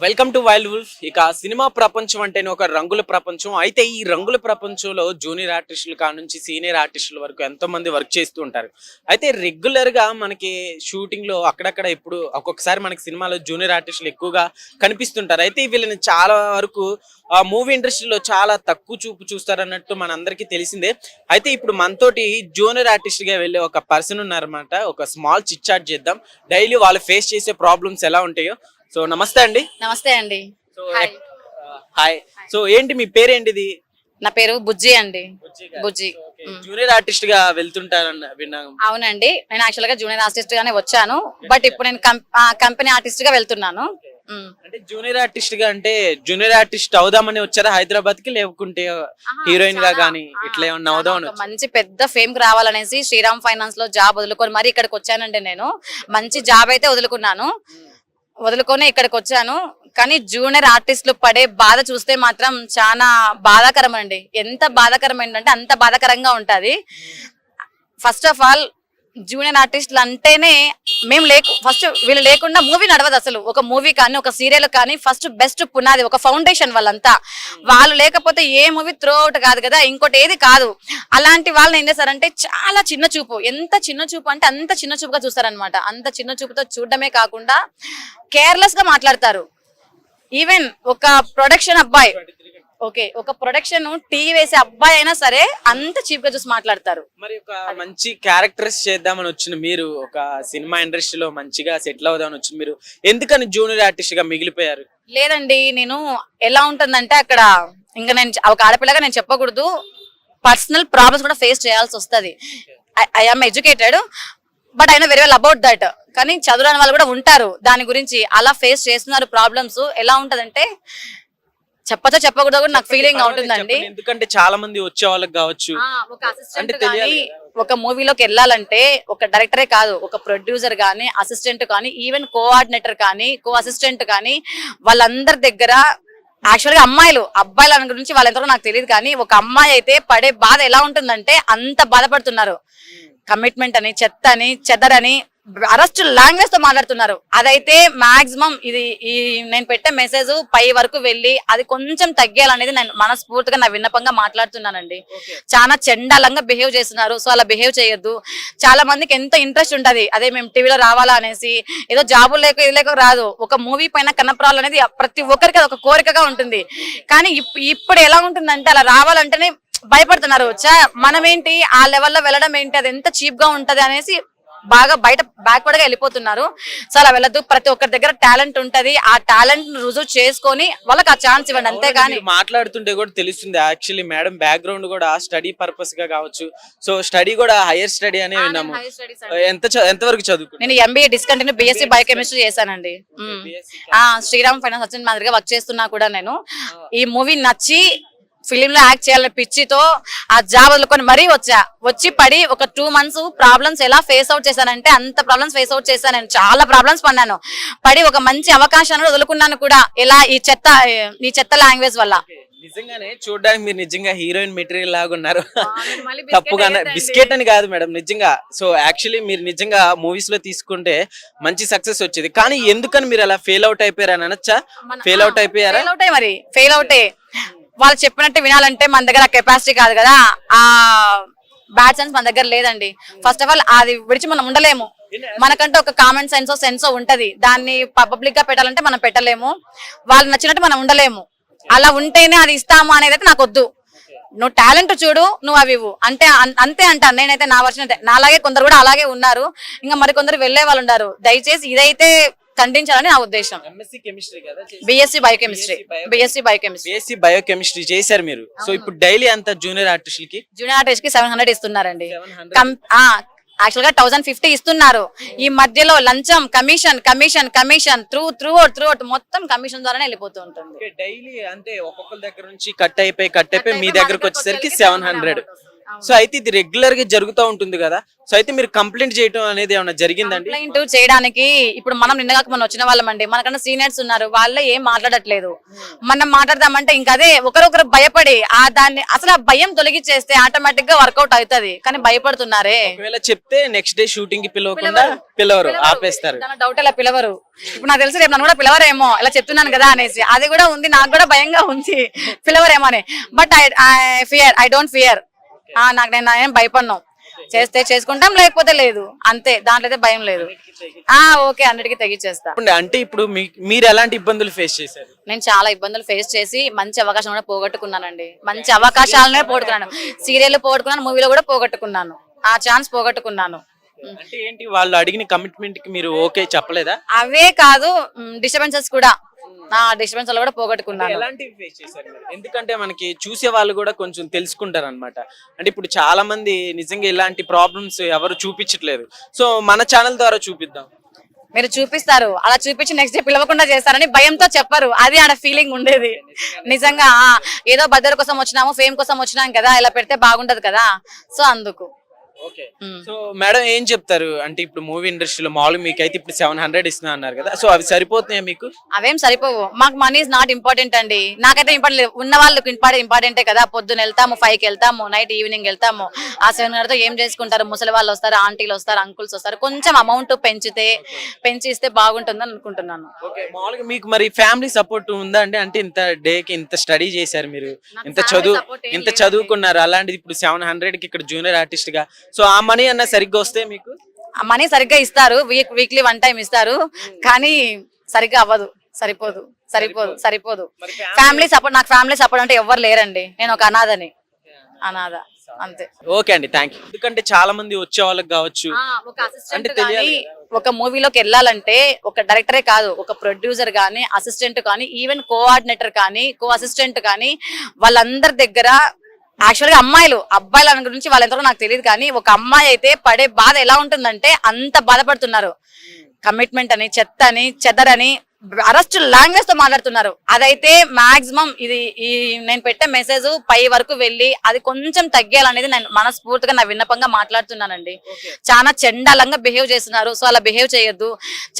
Welcome to wild wolf. ఇక cinema ప్రపంచం అంటేనే ఒక రంగుల ప్రపంచం. అయితే ఈ రంగుల ప్రపంచంలో జూనియర్ ఆర్టిస్టులు కానుంచి సీనియర్ ఆర్టిస్టుల వరకు ఎంతో మంది వర్క్ చేస్తూ ఉంటారు. అయితే రెగ్యులర్ గా మనకి షూటింగ్ లో అక్కడక్కడ ఇప్పుడు ఒక్కొక్కసారి మనకి సినిమాలో జూనియర్ ఆర్టిస్టులు ఎక్కువగా కనిపిస్తుంటారు. అయితే వీళ్ళని చాలా వరకు మూవీ ఇండస్ట్రీలో చాలా తక్కువ చూపు చూస్తారన్నట్టు మనందరికీ తెలిసిందే. అయితే ఇప్పుడు మనతోటి జూనియర్ ఆర్టిస్ట్ గా వెళ్ళే ఒక పర్సన్ ఉన్నారన్నమాట. ఒక స్మాల్ చిట్ చాట్ చేద్దాం. డైలీ వాళ్ళు ఫేస్ చేసే ప్రాబ్లమ్స్ ఎలా ఉంటాయో. సో నమస్తే అండి. నమస్తే అండి. So hi. సో ఏంటి మీ పేరేంటిది? నా పేరు బుజ్జి అండి. బుజ్జి. జూనియర్ ఆర్టిస్ట్ గా వెళ్తుంటారన్న విన్నాను. అవునండి, నేను యాక్చువల్ గా జూనియర్ ఆర్టిస్ట్ గానే వచ్చాను. బట్ ఇప్పుడు నేను కంపెనీ ఆర్టిస్ట్ గా వెళ్తున్నాను. అంటే జూనియర్ ఆర్టిస్ట్ గా అంటే జూనియర్ ఆర్టిస్ట్ అవుదామని వచ్చారా హైదరాబాద్ కి, లేకుంటే హీరోయిన్ గా గానీ ఇట్లా ఏమన్నా అవుదామని? మంచి పెద్ద ఫేమ్ కి రావాలనేసి శ్రీరామ్ ఫైనాన్స్ లో జాబ్ వదులుకొని మరి ఇక్కడికి వచ్చానండి. నేను మంచి జాబ్ అయితే వదులుకొని ఇక్కడికి వచ్చాను. కానీ జూనియర్ ఆర్టిస్టులు పడే బాధ చూస్తే మాత్రం చాలా బాధాకరం అండి. ఎంత బాధాకరమైందంటే అంత బాధాకరంగా ఉంటది. ఫస్ట్ ఆఫ్ ఆల్ జూనియర్ ఆర్టిస్టులు అంటేనే ఫస్ట్ వీళ్ళు లేకుండా మూవీ నడవదు అసలు. ఒక మూవీ కానీ ఒక సీరియల్ కానీ ఫస్ట్ బెస్ట్ పునాది, ఒక ఫౌండేషన్ వాళ్ళంతా. వాళ్ళు లేకపోతే ఏ మూవీ త్రో అవుట్ కాదు కదా, ఇంకోటి ఏది కాదు. అలాంటి వాళ్ళని ఏం చేస్తారంటే చాలా చిన్న చూపు, ఎంత చిన్న చూపు అంటే అంత చిన్న చూపుగా చూస్తారనమాట. అంత చిన్న చూపుతో చూడడమే కాకుండా కేర్లెస్ గా మాట్లాడతారు. ఈవెన్ ఒక ప్రొడక్షన్ అబ్బాయి, ఒక ప్రొడక్షన్ టీ వేసే అబ్బాయి అయినా సరే అంత చీప్ గా చూసి మాట్లాడతారు. మరి ఒక మంచి క్యారెక్టర్స్ చేద్దామని వచ్చిన మీరు, ఒక సినిమా ఇండస్ట్రీలో మంచిగా సెటిల్ అవుదామని వచ్చిన మీరు ఎందుకని జూనియర్ ఆర్టిస్ట్ గా మిగిలిపోయారు? లేదండి, నేను ఎలా ఉంటుందంటే అక్కడ ఇంకా నేను ఒక ఆడపిల్లగా నేను చెప్పకూడదు, పర్సనల్ ప్రాబ్లమ్స్ కూడా ఫేస్ చేయాల్సి వస్తుంది. I'm educated but I know very well about that. కానీ చదువురాని వాళ్ళు కూడా ఉంటారు దాని గురించి. అలా ఫేస్ చేస్తున్నారు ప్రాబ్లమ్స్. ఎలా ఉంటదంటే చెప్పకూడదు కూడా నాకు ఫీలింగ్ ఉంటుందండి. ఎందుకంటే చాలా మంది వచ్చే వాళ్ళకి కావచ్చు, ఒక అసిస్టెంట్ కానీ ఒక మూవీలోకి వెళ్ళాలంటే ఒక డైరెక్టరే కాదు, ఒక ప్రొడ్యూసర్ కానీ అసిస్టెంట్ కానీ ఈవెన్ కోఆర్డినేటర్ కానీ కో అసిస్టెంట్ కానీ వాళ్ళందరి దగ్గర యాక్చువల్ గా అబ్బాయిల గురించి వాళ్ళెంతవరకు నాకు తెలియదు. కానీ ఒక అమ్మాయి అయితే పడే బాధ ఎలా ఉంటుందంటే అంత బాధపడుతున్నారు. కమిట్మెంట్ అని, చెత్త అని, చెదరని, అరెస్ట్ లాంగ్వేజ్ తో మాట్లాడుతున్నారు. అదైతే మాక్సిమం ఈ నేను పెట్టే మెసేజ్ పై వరకు వెళ్ళి అది కొంచెం తగ్గాలనేది నేను మనస్ఫూర్తిగా నా విన్నపంగా మాట్లాడుతున్నానండి. చాలా చెండాలంగా బిహేవ్ చేస్తున్నారు. సో అలా బిహేవ్ చేయొద్దు. చాలా మందికి ఎంతో ఇంట్రెస్ట్ ఉంటది, అదే మేము టీవీలో రావాలా అనేసి. ఏదో జాబులు లేక ఇది లేక రాదు, ఒక మూవీ పైన కనపరాలనేది ప్రతి ఒక్కరికి ఒక కోరికగా ఉంటుంది. కానీ ఇప్పుడు ఎలా ఉంటుందంటే అలా రావాలంటేనే భయపడుతున్నారు. మనం ఏంటి ఆ లెవెల్లో వెళ్ళడం ఏంటి, అది ఎంత చీప్ గా ఉంటది అనేసి బాగా బయట బ్యాక్వర్డ్ గా వెళ్ళిపోతున్నారు. సో అలా వెళ్ళదు. ప్రతి ఒక్కరి దగ్గర టాలెంట్ ఉంటది. ఆ టాలెంట్ రుజువు చేసుకొని వాళ్ళకి ఆ ఛాన్స్ ఇవ్వండి, అంతేగాని. మాట్లాడుతుంటే కూడా తెలుస్తుంది యాక్చువల్లీ మేడం బ్యాక్గ్రౌండ్ కూడా స్టడీ పర్పస్ గా కావచ్చు. సో స్టడీ కూడా హైయర్ స్టడీ అనే విన్నాము. ఎంత వరకు చదువుకున్నాను? నేను ఎంబీఏ డిస్కంటిన్యూ బీఎస్సీ బయోకెమిస్ట్రీ చేశానండి. శ్రీరామ్ ఫైనాన్స్ అసిస్టెంట్ మాదిరిగా వర్క్ చేస్తున్నా కూడా నేను ఈ మూవీ నచ్చి ఫిలిం లో యాక్ట్ చేయాలని పిచ్చితో ఆ జాబ్ వదులుకొని మరీ వచ్చి పడి ఒక 2 months ప్రాబ్లమ్స్ ఎలా ఫేస్ అవుట్ చేశానంటే అంత ప్రాబ్లమ్స్ ఫేస్ అవుట్ చేశాను. నేను చాలా ప్రాబ్లమ్స్ పడ్డాను. పడి ఒక మంచి అవకాశాన్ని వదులుకున్నాను కూడా, ఎలా ఈ చెత్త లాంగ్వేజ్ వల్ల. నిజంగానే చూడడానికి మీరు నిజంగా హీరోయిన్ మెటీరియల్ లాగా ఉన్నారు. తప్పుగా బిస్కెట్ అని కాదు మేడం, నిజంగా. సో యాక్చువల్లీ మీరు నిజంగా మూవీస్ లో తీసుకుంటే మంచి సక్సెస్ వచ్చేది. కానీ ఎందుకని మీరు అలా ఫెయిల్ అవుట్ అయిపోయారా అని అనొచ్చా? ఫెయిల్ అవుట్ అయిపోయారా? ఫెయిల్ అవుటే. వాళ్ళు చెప్పినట్టు వినాలంటే మన దగ్గర కెపాసిటీ కాదు కదా, ఆ బ్యాడ్ సెన్స్ మన దగ్గర లేదండి. ఫస్ట్ ఆఫ్ ఆల్ అది విడిచి మనం ఉండలేము. మనకంటే ఒక కామన్ సెన్సో ఉంటది. దాన్ని పబ్లిక్ గా పెట్టాలంటే మనం పెట్టలేము. వాళ్ళు నచ్చినట్టు మనం ఉండలేము. అలా ఉంటేనే అది ఇస్తాము అనేది అయితే నాకు వద్దు. నువ్వు టాలెంట్ చూడు, నువ్వు అవి అంతే అంటాను నేనైతే. నా వర్షన్ అయితే నాలాగే కొందరు కూడా అలాగే ఉన్నారు. ఇంకా మరి కొందరు వెళ్లే వాళ్ళు ఉన్నారు. దయచేసి ఇదైతే ఖండించాలని నా ఉద్దేశం. బీఎస్సీ బయోకెమిస్ట్రీ చేశారు మీరు. సో ఇప్పుడు డైలీ అంత జూనియర్ ఆర్టిస్ట్ కి 700 ఇస్తున్నారండి. యాక్చువల్ గా 1050 ఇస్తున్నారు. ఈ మధ్యలో లంచం, కమిషన్ త్రూ అవుట్ మొత్తం కమిషన్ ద్వారానే వెళ్ళిపోతూ ఉంటుంది. డైలీ అంటే ఒక్కొక్కరి దగ్గర నుంచి కట్ అయిపోయి మీ దగ్గరకు వచ్చేసరికి 700. సో అయితే ఇది రెగ్యులర్ గా జరుగుతూ ఉంటుంది కదా, సో అయితే మీరు కంప్లైంట్ చేయడం అనేది ఏమైనా జరిగిందండి? కంప్లైంట్ చేయడానికి ఇప్పుడు మనం నిన్నగాక మనం వచ్చిన వాళ్ళమండి, మనకన్నా సీనియర్స్ ఉన్నారు, వాళ్ళే ఏం మాట్లాడట్లేదు. మనం మాట్లాడదామంటే ఇంకా అదే ఒకరొకరు భయపడి దాన్ని అసలు ఆ భయం తొలగించేస్తే ఆటోమేటిక్ గా వర్కౌట్ అవుతుంది, కానీ భయపడుతున్నారే. ఒకవేళ చెప్తే నెక్స్ట్ డే షూటింగ్ కి పిలవకుండా పిలవరు, ఆపేస్తారు. డౌట్ ఇలా పిలవరు. ఇప్పుడు నాకు తెలిసి రేపు నన్ను కూడా పిలవరేమో, ఇలా చెప్తున్నాను కదా అనేసి, అది కూడా ఉంది, నాకు కూడా భయంగా ఉంది పిలవరేమో అని. But I don't fear. నేను భయపడ్ను. చేస్తే చేసుకుంటాం, లేకపోతే లేదు, అంతే. దాంట్లో అయితే భయం లేదు. ఓకే, అన్నిటికీ తెగిచ్చేస్తా. అంటే ఇప్పుడు మీరు ఎలాంటి ఇబ్బందులు ఫేస్ చేశారు? నేను చాలా ఇబ్బందులు ఫేస్ చేసి మంచి అవకాశం కూడా పోగొట్టుకున్నానండి. మంచి అవకాశాలనే పోగొట్టుకున్నాను. సీరియల్ పోగొట్టుకున్నాను, మూవీలో కూడా పోగొట్టుకున్నాను, ఆ ఛాన్స్ పోగొట్టుకున్నాను. అంటే ఏంటి, వాళ్ళు అడిగిన కమిట్మెంట్ కి మీరు ఓకే చెప్పలేదా? అవే కాదు, డిస్టర్బెన్సెస్ కూడా, డిస్టర్బెన్స్ కూడా పోగొట్టుకున్నాను. ఎలాంటివి ఫేస్ చేశారు మీరు? ఎందుకంటే మనకి చూసే వాళ్ళు కూడా కొంచెం తెలుసుకుంటారు అనమాట. అంటే ఇప్పుడు చాలా మంది నిజంగా ఇలాంటి ప్రాబ్లమ్స్ ఎవరు చూపించట్లేదు, సో మన ఛానల్ ద్వారా చూపిద్దాం. మీరు చూపిస్తారు, అలా చూపించి నెక్స్ట్ డే పిలవకుండా చేస్తారని భయంతో చెప్పరు, అది ఆడ ఫీలింగ్ ఉండేది. నిజంగా ఏదో బద్దర్ కోసం వచ్చినాము, ఫేమ్ కోసం వచ్చినాం కదా, ఇలా పెడితే బాగుంటది కదా, సో అందుకు. ఓకే, సో మేడం ఏం చెప్తారు అంటే ఇప్పుడు మూవీ ఇండస్ట్రీలో మామూలుగా మీకు అయితే ఇప్పుడు 700 ఇస్తున్నా అన్నారు కదా, సో అవి సరిపోతున్నాయా మీకు? అవేం సరిపోవు, మాకు మనీ ఇస్ నాట్ ఇంపార్టెంట్ అండి. నాకైతే ఇంపార్టెంట్, ఉన్న వాళ్ళకి ఇంపార్టెంటే కదా. పొద్దున వెళ్తాము, 5కి వెళ్తాము, నైట్ ఈవినింగ్ వెళ్తాము. ఆ 700తో ఏం చేసుకుంటారు? ముసలి వాళ్ళు వస్తారు, ఆంటీలు వస్తారు, అంకుల్స్ వస్తారు. కొంచెం అమౌంట్ పెంచిస్తే బాగుంటుందని అనుకుంటున్నాను. ఓకే, మామూలుగా మీకు మరి ఫ్యామిలీ సపోర్ట్ ఉందా అండి? అంటే ఇంత డేకి ఇంత స్టడీ చేశారు మీరు, ఇంత చదువుకున్నారు, అలాంటిది ఇప్పుడు 700కి ఇక్కడ జూనియర్ ఆర్టిస్ట్ గా, సో ఆ మనీ అన్న సరిగ్గా వస్తే మీకు? ఆ మనీ సరిగ్గా ఇస్తారు, వీక్లీ 1 టైం ఇస్తారు, కానీ సరిగ్గా అవ్వదు, సరిపోదు. ఫ్యామిలీ సపోర్ట్, నాకు ఫ్యామిలీ సపోర్ట్ అంటే ఎవ్వరు లేరండి. నేను ఒక అనాథ, అంతే. ఓకే అండి, థ్యాంక్ యూ. ఎందుకంటే చాలా మంది వచ్చే వాళ్ళకి కావచ్చు, ఒక అసిస్టెంట్ కానీ ఒక మూవీలోకి వెళ్ళాలంటే ఒక డైరెక్టరే కాదు, ఒక ప్రొడ్యూసర్ కానీ, అసిస్టెంట్ కానీ, ఈవెన్ కోఆర్డినేటర్ కానీ, కో అసిస్టెంట్ కానీ, వాళ్ళందరి దగ్గర యాక్చువల్ గా అబ్బాయిల గురించి వాళ్ళెంతలో నాకు తెలియదు, కానీ ఒక అమ్మాయి అయితే పడే బాధ ఎలా ఉంటుందంటే అంత బాధపడుతున్నారు. కమిట్మెంట్ అని, చెదరని, అరెస్ట్ లాంగ్వేజ్ తో మాట్లాడుతున్నారు. అదైతే మాక్సిమం నేను పెట్టే మెసేజ్ పై వరకు వెళ్ళి అది కొంచెం తగ్గాలనేది నేను మనస్ఫూర్తిగా నా విన్నపంగా మాట్లాడుతున్నానండి. చాలా చండాలంగా బిహేవ్ చేస్తున్నారు, సో అలా బిహేవ్ చేయొద్దు.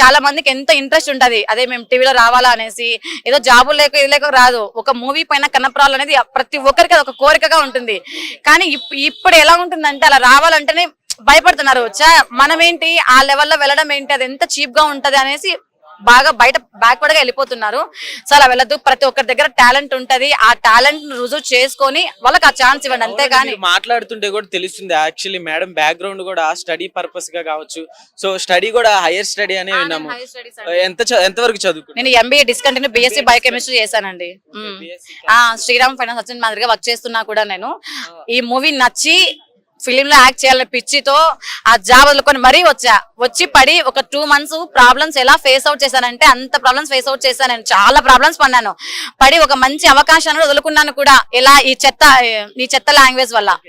చాలా మందికి ఎంత ఇంట్రెస్ట్ ఉంటది, అదే మేము టీవీలో రావాలా అనేసి, ఏదో జాబులు లేక రాదు. ఒక మూవీ పైన కనపరాలు అనేది ప్రతి ఒక్కరికి ఒక కోరికగా ఉంటుంది, కానీ ఇప్పుడు ఎలా ఉంటుందంటే అలా రావాలంటేనే భయపడుతున్నారు. మనం ఏంటి ఆ లెవెల్లో వెళ్ళడం ఏంటి, అది ఎంత చీప్ గా ఉంటది అనేసి బాగా బయట బ్యాక్వర్డ్ గా వెళ్ళిపోతున్నారు. సో అలా వెళ్ళదు, ప్రతి ఒక్కరి దగ్గర టాలెంట్ ఉంటది, ఆ టాలెంట్ రుజువు చేసుకొని వాళ్ళకి ఆ ఛాన్స్ ఇవ్వండి, అంతేగాని. మాట్లాడుతుంటే కూడా తెలుస్తుంది యాక్చువల్లీ మేడం బ్యాక్గ్రౌండ్ కూడా స్టడీ పర్పస్ గా కావచ్చు, సో స్టడీ కూడా హైయర్ స్టడీ అనే విన్నాము. ఎంత వరకు చదువుకున్నారు? నేను ఎంబీఏ డిస్కంటిన్యూ బీఎస్సీ బయోకెమిస్ట్రీ చేశానండి. శ్రీరామ్ ఫైనాన్స్ అసిస్టెంట్ మాదిరిగా వర్క్ చేస్తున్నా కూడా నేను ఈ మూవీ నచ్చి ఫిలిం లో యాక్ట్ చేయాలని పిచ్చితో ఆ జాబ్ వదులుకొని మరీ వచ్చి పడి ఒక 2 months ప్రాబ్లమ్స్ ఎలా ఫేస్ అవుట్ చేశానంటే అంత ప్రాబ్లమ్స్ ఫేస్ అవుట్ చేశాను. నేను చాలా ప్రాబ్లమ్స్ పడినాను, పడి ఒక మంచి అవకాశాన్ని వదులుకున్నాను కూడా, ఇలా ఈ చెత్త లాంగ్వేజ్ వల్ల.